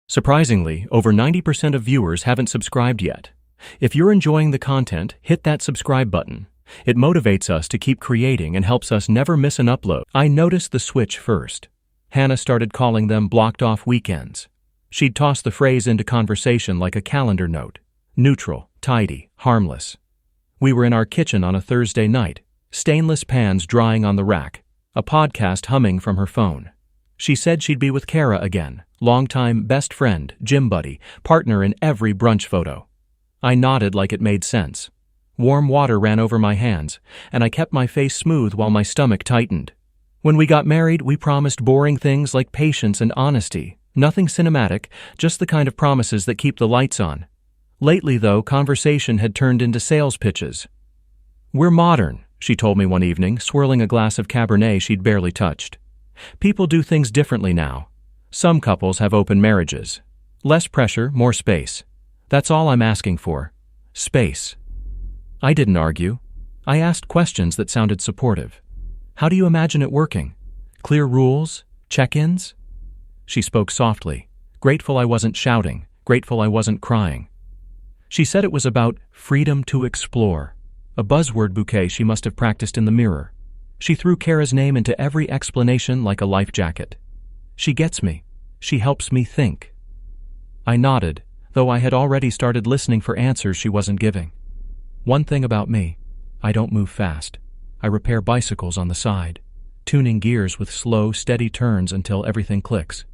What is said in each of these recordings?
Surprisingly, over 90% of viewers haven't subscribed yet. If you're enjoying the content, hit that subscribe button. It motivates us to keep creating and helps us never miss an upload. I noticed the switch first. Hannah started calling them blocked-off weekends. She'd toss the phrase into conversation like a calendar note. Neutral, tidy, harmless. We were in our kitchen on a Thursday night, stainless pans drying on the rack, a podcast humming from her phone. She said she'd be with Kara again, longtime best friend, gym buddy, partner in every brunch photo. I nodded like it made sense. Warm water ran over my hands, and I kept my face smooth while my stomach tightened. When we got married, we promised boring things like patience and honesty. Nothing cinematic, just the kind of promises that keep the lights on. Lately, though, conversation had turned into sales pitches. "We're modern," she told me one evening, swirling a glass of Cabernet she'd barely touched. "People do things differently now. Some couples have open marriages. Less pressure, more space. That's all I'm asking for. Space." I didn't argue. I asked questions that sounded supportive. "How do you imagine it working? Clear rules? Check-ins?" She spoke softly, grateful I wasn't shouting, grateful I wasn't crying. She said it was about freedom to explore, a buzzword bouquet she must have practiced in the mirror. She threw Kara's name into every explanation like a life jacket. She gets me. She helps me think. I nodded, though I had already started listening for answers she wasn't giving. One thing about me, I don't move fast. I repair bicycles on the side, tuning gears with slow, steady turns until everything clicks.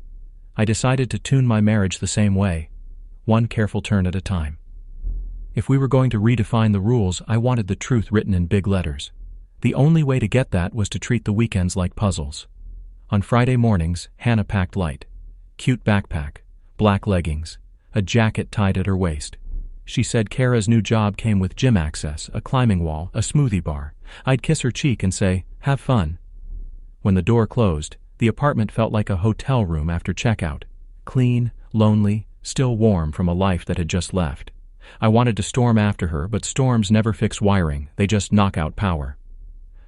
I decided to tune my marriage the same way, one careful turn at a time. If we were going to redefine the rules, I wanted the truth written in big letters. The only way to get that was to treat the weekends like puzzles. On Friday mornings, Hannah packed light. Cute backpack, black leggings, a jacket tied at her waist. She said Kara's new job came with gym access, a climbing wall, a smoothie bar. I'd kiss her cheek and say, "Have fun." When the door closed, the apartment felt like a hotel room after checkout. Clean, lonely, still warm from a life that had just left. I wanted to storm after her, but storms never fix wiring, they just knock out power.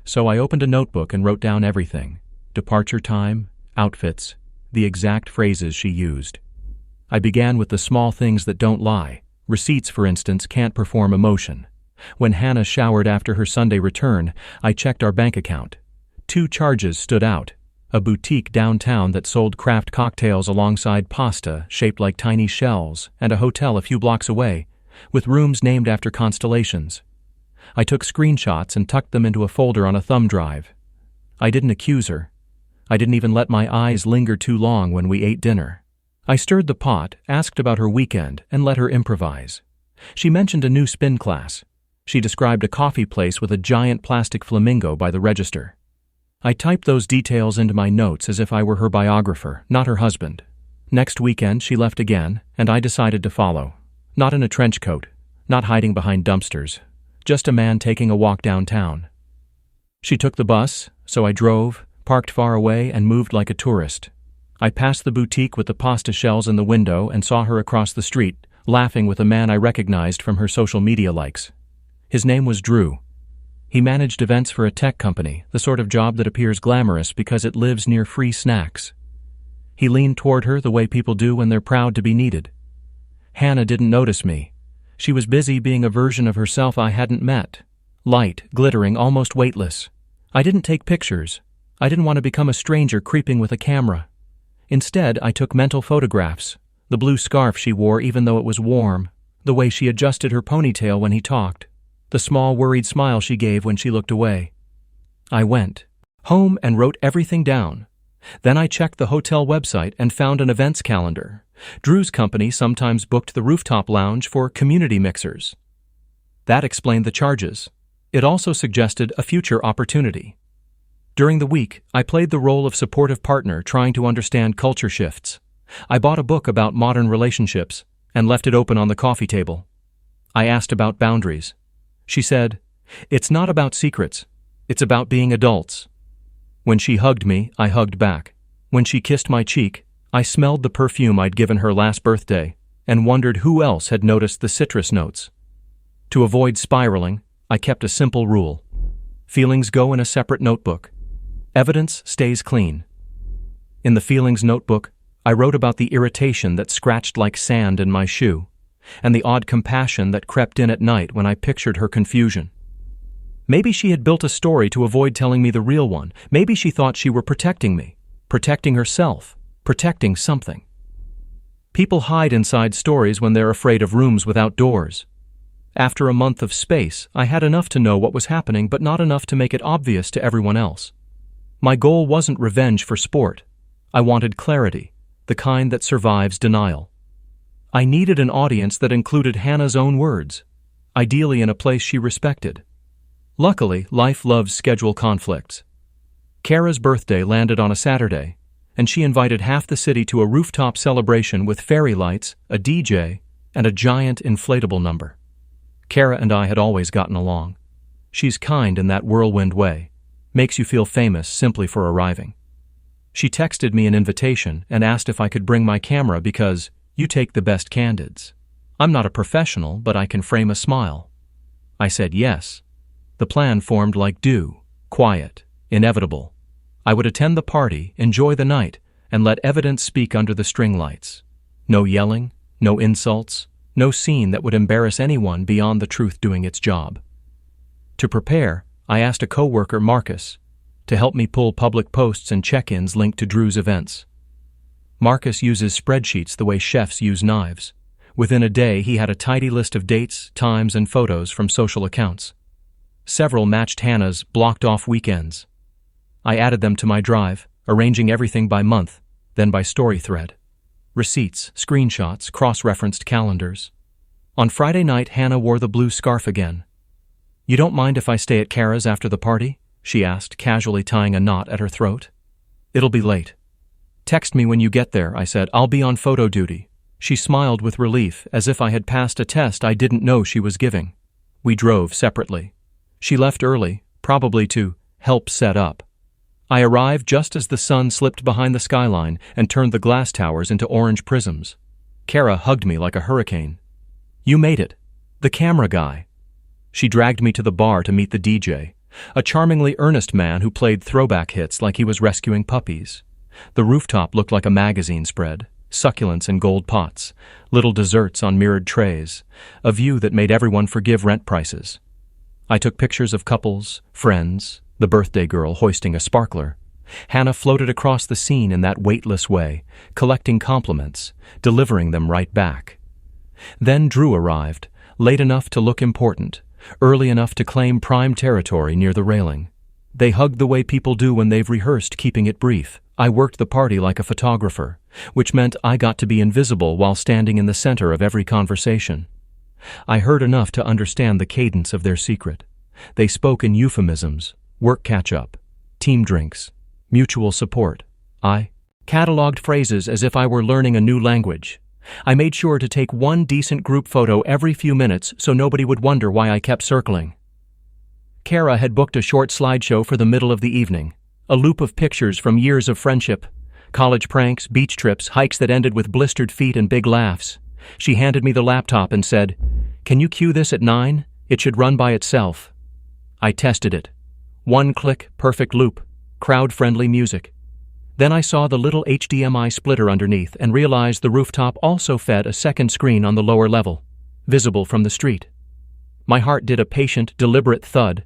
So I opened a notebook and wrote down everything. Departure time, outfits, the exact phrases she used. I began with the small things that don't lie. Receipts, for instance, can't perform emotion. When Hannah showered after her Sunday return, I checked our bank account. 2 charges stood out. A boutique downtown that sold craft cocktails alongside pasta shaped like tiny shells, and a hotel a few blocks away, with rooms named after constellations. I took screenshots and tucked them into a folder on a thumb drive. I didn't accuse her. I didn't even let my eyes linger too long when we ate dinner. I stirred the pot, asked about her weekend, and let her improvise. She mentioned a new spin class. She described a coffee place with a giant plastic flamingo by the register. I typed those details into my notes as if I were her biographer, not her husband. Next weekend, she left again, and I decided to follow. Not in a trench coat, not hiding behind dumpsters, just a man taking a walk downtown. She took the bus, so I drove, parked far away, and moved like a tourist. I passed the boutique with the pasta shells in the window and saw her across the street, laughing with a man I recognized from her social media likes. His name was Drew. He managed events for a tech company, the sort of job that appears glamorous because it lives near free snacks. He leaned toward her the way people do when they're proud to be needed. Hannah didn't notice me. She was busy being a version of herself I hadn't met. Light, glittering, almost weightless. I didn't take pictures. I didn't want to become a stranger creeping with a camera. Instead, I took mental photographs. The blue scarf she wore even though it was warm. The way she adjusted her ponytail when he talked. The small, worried smile she gave when she looked away. I went home and wrote everything down. Then I checked the hotel website and found an events calendar. Drew's company sometimes booked the rooftop lounge for community mixers. That explained the charges. It also suggested a future opportunity. During the week, I played the role of supportive partner trying to understand culture shifts. I bought a book about modern relationships and left it open on the coffee table. I asked about boundaries. She said, "It's not about secrets. It's about being adults." When she hugged me, I hugged back. When she kissed my cheek, I smelled the perfume I'd given her last birthday and wondered who else had noticed the citrus notes. To avoid spiraling, I kept a simple rule. Feelings go in a separate notebook. Evidence stays clean. In the feelings notebook, I wrote about the irritation that scratched like sand in my shoe, and the odd compassion that crept in at night when I pictured her confusion. Maybe she had built a story to avoid telling me the real one. Maybe she thought she were protecting me, protecting herself, protecting something. People hide inside stories when they're afraid of rooms without doors. After a month of space, I had enough to know what was happening, but not enough to make it obvious to everyone else. My goal wasn't revenge for sport. I wanted clarity, the kind that survives denial. I needed an audience that included Hannah's own words, ideally in a place she respected. Luckily, life loves schedule conflicts. Kara's birthday landed on a Saturday, and she invited half the city to a rooftop celebration with fairy lights, a DJ, and a giant inflatable number. Kara and I had always gotten along. She's kind in that whirlwind way, makes you feel famous simply for arriving. She texted me an invitation and asked if I could bring my camera because you take the best candids. I'm not a professional, but I can frame a smile. I said yes. The plan formed like dew, quiet, inevitable. I would attend the party, enjoy the night, and let evidence speak under the string lights. No yelling, no insults, no scene that would embarrass anyone beyond the truth doing its job. To prepare, I asked a co-worker, Marcus, to help me pull public posts and check-ins linked to Drew's events. Marcus uses spreadsheets the way chefs use knives. Within a day, he had a tidy list of dates, times, and photos from social accounts. Several matched Hannah's blocked-off weekends. I added them to my drive, arranging everything by month, then by story thread. Receipts, screenshots, cross-referenced calendars. On Friday night, Hannah wore the blue scarf again. "You don't mind if I stay at Kara's after the party?" she asked, casually tying a knot at her throat. "It'll be late." "Text me when you get there," I said. "I'll be on photo duty." She smiled with relief, as if I had passed a test I didn't know she was giving. We drove separately. She left early, probably to help set up. I arrived just as the sun slipped behind the skyline and turned the glass towers into orange prisms. Kara hugged me like a hurricane. "You made it. The camera guy." She dragged me to the bar to meet the DJ, a charmingly earnest man who played throwback hits like he was rescuing puppies. The rooftop looked like a magazine spread, succulents in gold pots, little desserts on mirrored trays, a view that made everyone forgive rent prices. I took pictures of couples, friends, the birthday girl hoisting a sparkler. Hannah floated across the scene in that weightless way, collecting compliments, delivering them right back. Then Drew arrived, late enough to look important, early enough to claim prime territory near the railing. They hugged the way people do when they've rehearsed, keeping it brief. I worked the party like a photographer, which meant I got to be invisible while standing in the center of every conversation. I heard enough to understand the cadence of their secret. They spoke in euphemisms, work catch-up, team drinks, mutual support. I cataloged phrases as if I were learning a new language. I made sure to take one decent group photo every few minutes so nobody would wonder why I kept circling. Kara had booked a short slideshow for the middle of the evening, a loop of pictures from years of friendship, college pranks, beach trips, hikes that ended with blistered feet and big laughs. She handed me the laptop and said, "Can you cue this at 9? It should run by itself." I tested it. One click, perfect loop, crowd-friendly music. Then I saw the little HDMI splitter underneath and realized the rooftop also fed a second screen on the lower level, visible from the street. My heart did a patient, deliberate thud.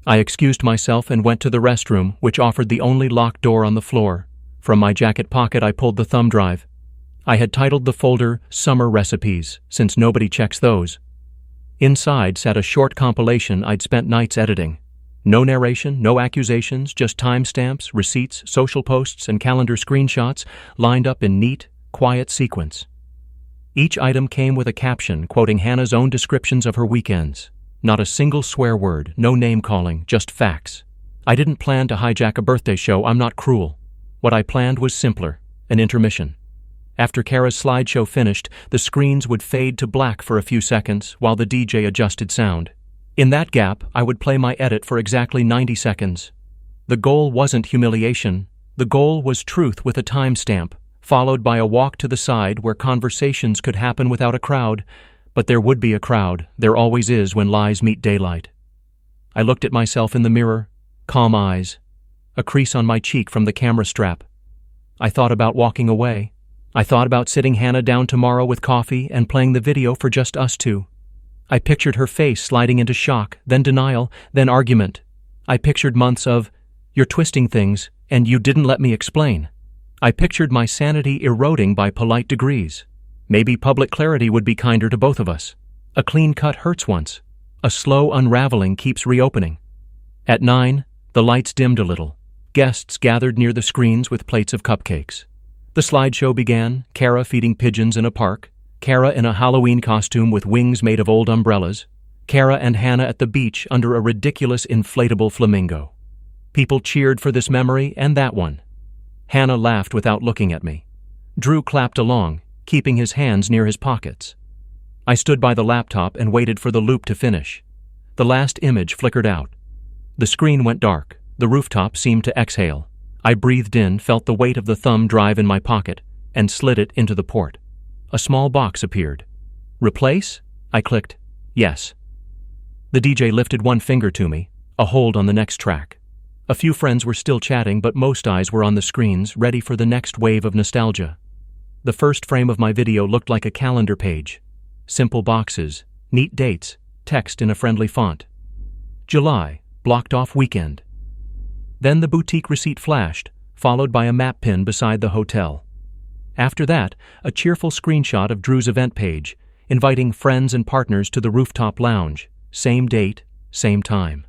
I excused myself and went to the restroom, which offered the only locked door on the floor. From my jacket pocket I pulled the thumb drive. I had titled the folder Summer Recipes, since nobody checks those. Inside sat a short compilation I'd spent nights editing. No narration, no accusations, just timestamps, receipts, social posts, and calendar screenshots lined up in neat, quiet sequence. Each item came with a caption quoting Hannah's own descriptions of her weekends. Not a single swear word, no name-calling, just facts. I didn't plan to hijack a birthday show. I'm not cruel. What I planned was simpler, an intermission. After Kara's slideshow finished, the screens would fade to black for a few seconds while the DJ adjusted sound. In that gap, I would play my edit for exactly 90 seconds. The goal wasn't humiliation. The goal was truth with a timestamp, followed by a walk to the side where conversations could happen without a crowd. But there would be a crowd. There always is when lies meet daylight. I looked at myself in the mirror, calm eyes, a crease on my cheek from the camera strap. I thought about walking away, I thought about sitting Hannah down tomorrow with coffee and playing the video for just us two. I pictured her face sliding into shock, then denial, then argument. I pictured months of, "You're twisting things, and you didn't let me explain." I pictured my sanity eroding by polite degrees. Maybe public clarity would be kinder to both of us. A clean cut hurts once. A slow unraveling keeps reopening. At 9, the lights dimmed a little. Guests gathered near the screens with plates of cupcakes. The slideshow began, Kara feeding pigeons in a park, Kara in a Halloween costume with wings made of old umbrellas, Kara and Hannah at the beach under a ridiculous inflatable flamingo. People cheered for this memory and that one. Hannah laughed without looking at me. Drew clapped along, keeping his hands near his pockets. I stood by the laptop and waited for the loop to finish. The last image flickered out. The screen went dark. The rooftop seemed to exhale. I breathed in, felt the weight of the thumb drive in my pocket, and slid it into the port. A small box appeared. "Replace?" I clicked. "Yes." The DJ lifted one finger to me, a hold on the next track. A few friends were still chatting, but most eyes were on the screens, ready for the next wave of nostalgia. The first frame of my video looked like a calendar page. Simple boxes, neat dates, text in a friendly font. July, blocked off weekend. Then the boutique receipt flashed, followed by a map pin beside the hotel. After that, a cheerful screenshot of Drew's event page, inviting friends and partners to the rooftop lounge. Same date, same time.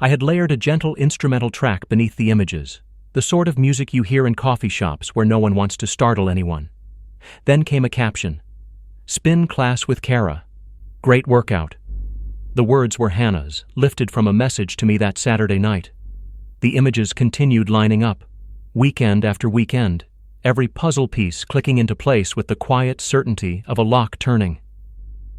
I had layered a gentle instrumental track beneath the images, the sort of music you hear in coffee shops where no one wants to startle anyone. Then came a caption. "Spin class with Kara. Great workout." The words were Hannah's, lifted from a message to me that Saturday night. The images continued lining up, weekend after weekend, every puzzle piece clicking into place with the quiet certainty of a lock turning.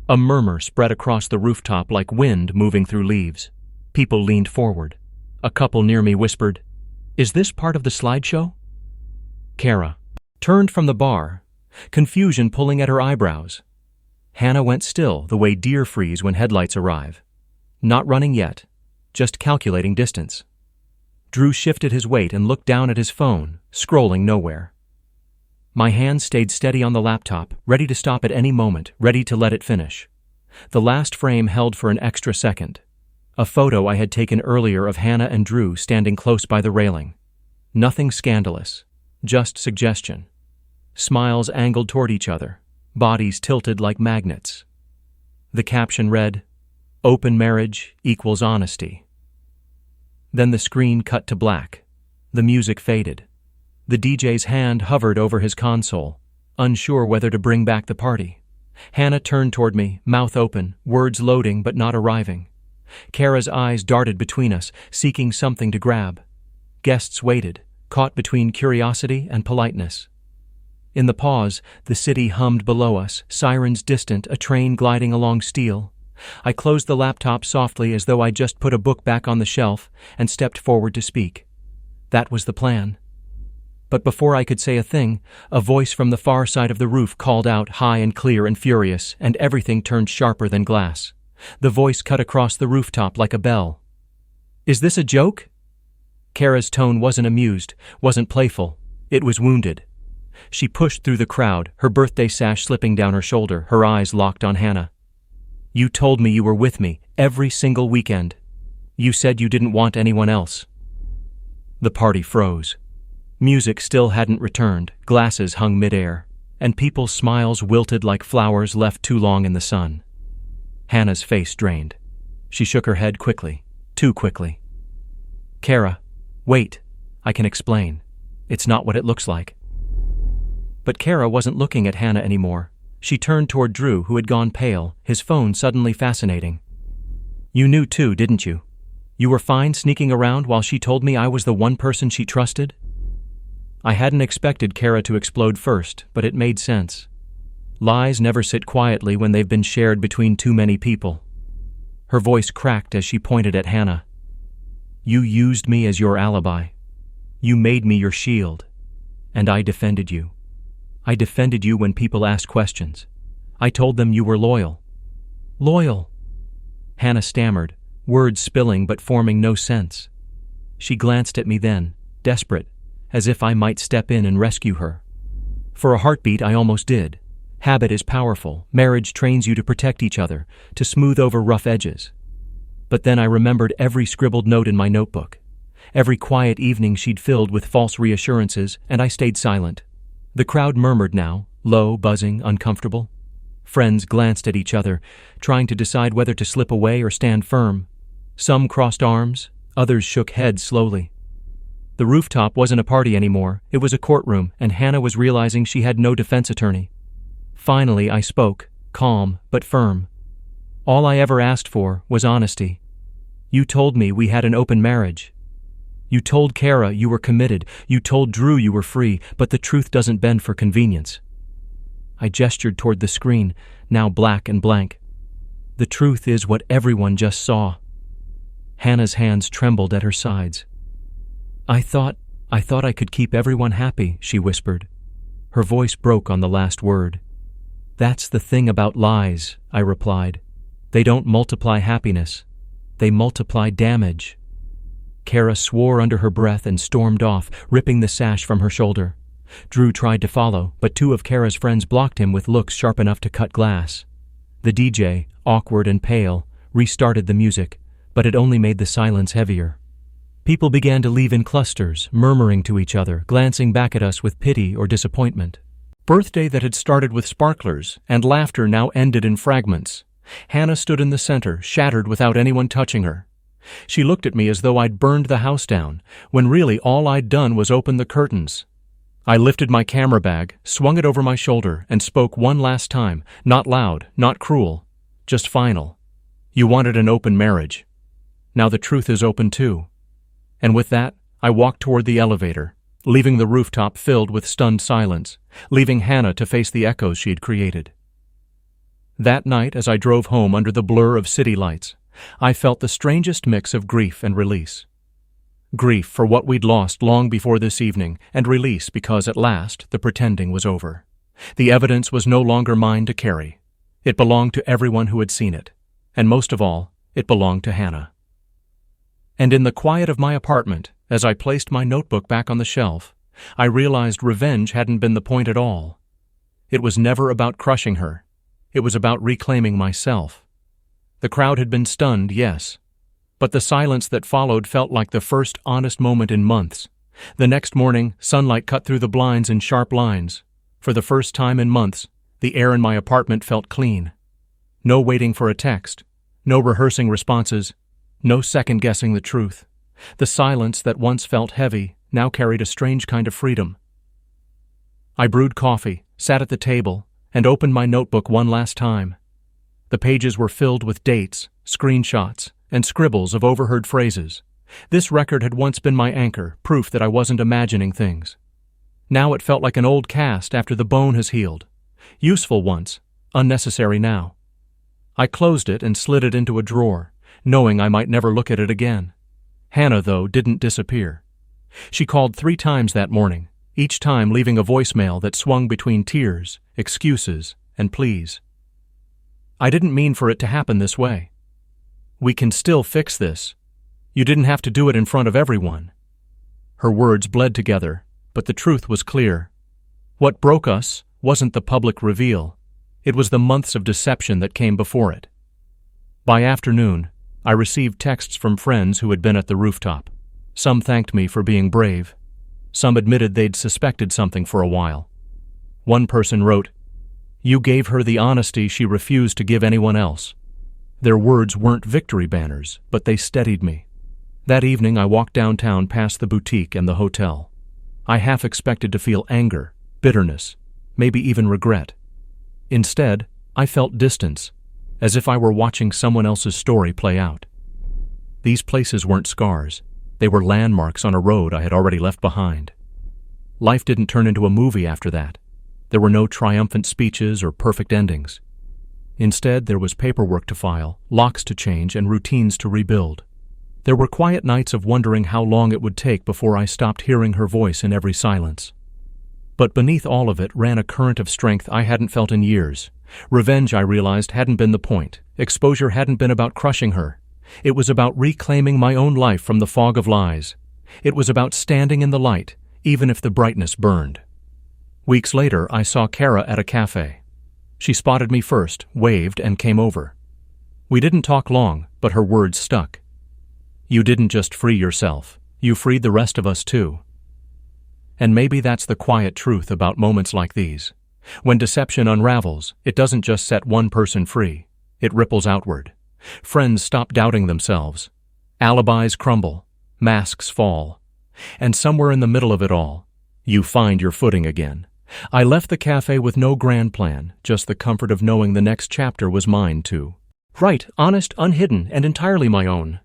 A murmur spread across the rooftop like wind moving through leaves. People leaned forward. A couple near me whispered, "Is this part of the slideshow?" Kara turned from the bar, confusion pulling at her eyebrows. Hannah went still, the way deer freeze when headlights arrive. Not running yet, just calculating distance. Drew shifted his weight and looked down at his phone, scrolling nowhere. My hand stayed steady on the laptop, ready to stop at any moment, ready to let it finish. The last frame held for an extra second. A photo I had taken earlier of Hannah and Drew standing close by the railing. Nothing scandalous, just suggestion. Smiles angled toward each other, bodies tilted like magnets. The caption read, "Open marriage equals honesty." Then the screen cut to black. The music faded. The DJ's hand hovered over his console, unsure whether to bring back the party. Hannah turned toward me, mouth open, words loading but not arriving. Kara's eyes darted between us, seeking something to grab. Guests waited, caught between curiosity and politeness. In the pause, the city hummed below us, sirens distant, a train gliding along steel. I closed the laptop softly as though I'd just put a book back on the shelf and stepped forward to speak. That was the plan. But before I could say a thing, a voice from the far side of the roof called out, high and clear and furious, and everything turned sharper than glass. The voice cut across the rooftop like a bell. "Is this a joke?" Kara's tone wasn't amused, wasn't playful. It was wounded. She pushed through the crowd, her birthday sash slipping down her shoulder, her eyes locked on Hannah. "You told me you were with me every single weekend. You said you didn't want anyone else." The party froze. Music still hadn't returned, glasses hung midair, and people's smiles wilted like flowers left too long in the sun. Hannah's face drained. She shook her head quickly, too quickly. "Kara, wait, I can explain. It's not what it looks like." But Kara wasn't looking at Hannah anymore. She turned toward Drew, who had gone pale, his phone suddenly fascinating. "You knew too, didn't you? You were fine sneaking around while she told me I was the one person she trusted?" I hadn't expected Kara to explode first, but it made sense. Lies never sit quietly when they've been shared between too many people. Her voice cracked as she pointed at Hannah. "You used me as your alibi. You made me your shield. And I defended you. I defended you when people asked questions. I told them you were loyal." "Loyal?" Hannah stammered, words spilling but forming no sense. She glanced at me then, desperate, as if I might step in and rescue her. For a heartbeat, I almost did. Habit is powerful. Marriage trains you to protect each other, to smooth over rough edges. But then I remembered every scribbled note in my notebook, every quiet evening she'd filled with false reassurances, and I stayed silent. The crowd murmured now, low, buzzing, uncomfortable. Friends glanced at each other, trying to decide whether to slip away or stand firm. Some crossed arms, others shook heads slowly. The rooftop wasn't a party anymore, it was a courtroom, and Hannah was realizing she had no defense attorney. Finally, I spoke, calm but firm. All I ever asked for was honesty. You told me we had an open marriage. You told Kara you were committed. You told Drew you were free, but the truth doesn't bend for convenience. I gestured toward the screen, now black and blank. The truth is what everyone just saw. Hannah's hands trembled at her sides. I thought I could keep everyone happy, she whispered. Her voice broke on the last word. That's the thing about lies, I replied. They don't multiply happiness. They multiply damage. Kara swore under her breath and stormed off, ripping the sash from her shoulder. Drew tried to follow, but two of Kara's friends blocked him with looks sharp enough to cut glass. The DJ, awkward and pale, restarted the music, but it only made the silence heavier. People began to leave in clusters, murmuring to each other, glancing back at us with pity or disappointment. Birthday that had started with sparklers and laughter now ended in fragments. Hannah stood in the center, shattered without anyone touching her. She looked at me as though I'd burned the house down, when really all I'd done was open the curtains. I lifted my camera bag, swung it over my shoulder, and spoke one last time, not loud, not cruel, just final. You wanted an open marriage. Now the truth is open too. And with that, I walked toward the elevator, leaving the rooftop filled with stunned silence, leaving Hannah to face the echoes she had created. That night, as I drove home under the blur of city lights, I felt the strangest mix of grief and release. Grief for what we'd lost long before this evening, and release because at last the pretending was over. The evidence was no longer mine to carry. It belonged to everyone who had seen it, and most of all, it belonged to Hannah. And in the quiet of my apartment, as I placed my notebook back on the shelf, I realized revenge hadn't been the point at all. It was never about crushing her. It was about reclaiming myself. The crowd had been stunned, yes, but the silence that followed felt like the first honest moment in months. The next morning, sunlight cut through the blinds in sharp lines. For the first time in months, the air in my apartment felt clean. No waiting for a text, no rehearsing responses, no second-guessing the truth. The silence that once felt heavy now carried a strange kind of freedom. I brewed coffee, sat at the table, and opened my notebook one last time. The pages were filled with dates, screenshots, and scribbles of overheard phrases. This record had once been my anchor, proof that I wasn't imagining things. Now it felt like an old cast after the bone has healed. Useful once, unnecessary now. I closed it and slid it into a drawer, knowing I might never look at it again. Hannah, though, didn't disappear. She called 3 times that morning, each time leaving a voicemail that swung between tears, excuses, and pleas. I didn't mean for it to happen this way. We can still fix this. You didn't have to do it in front of everyone. Her words bled together, but the truth was clear. What broke us wasn't the public reveal. It was the months of deception that came before it. By afternoon, I received texts from friends who had been at the rooftop. Some thanked me for being brave. Some admitted they'd suspected something for a while. One person wrote, "You gave her the honesty she refused to give anyone else." Their words weren't victory banners, but they steadied me. That evening I walked downtown past the boutique and the hotel. I half expected to feel anger, bitterness, maybe even regret. Instead, I felt distance, as if I were watching someone else's story play out. These places weren't scars. They were landmarks on a road I had already left behind. Life didn't turn into a movie after that. There were no triumphant speeches or perfect endings. Instead, there was paperwork to file, locks to change, and routines to rebuild. There were quiet nights of wondering how long it would take before I stopped hearing her voice in every silence. But beneath all of it ran a current of strength I hadn't felt in years. Revenge, I realized, hadn't been the point. Exposure hadn't been about crushing her. It was about reclaiming my own life from the fog of lies. It was about standing in the light, even if the brightness burned. Weeks later, I saw Kara at a cafe. She spotted me first, waved, and came over. We didn't talk long, but her words stuck. You didn't just free yourself, you freed the rest of us too. And maybe that's the quiet truth about moments like these. When deception unravels, it doesn't just set one person free, it ripples outward. Friends stop doubting themselves. Alibis crumble, masks fall. And somewhere in the middle of it all, you find your footing again. I left the cafe with no grand plan, just the comfort of knowing the next chapter was mine too. Right, honest, unhidden, and entirely my own.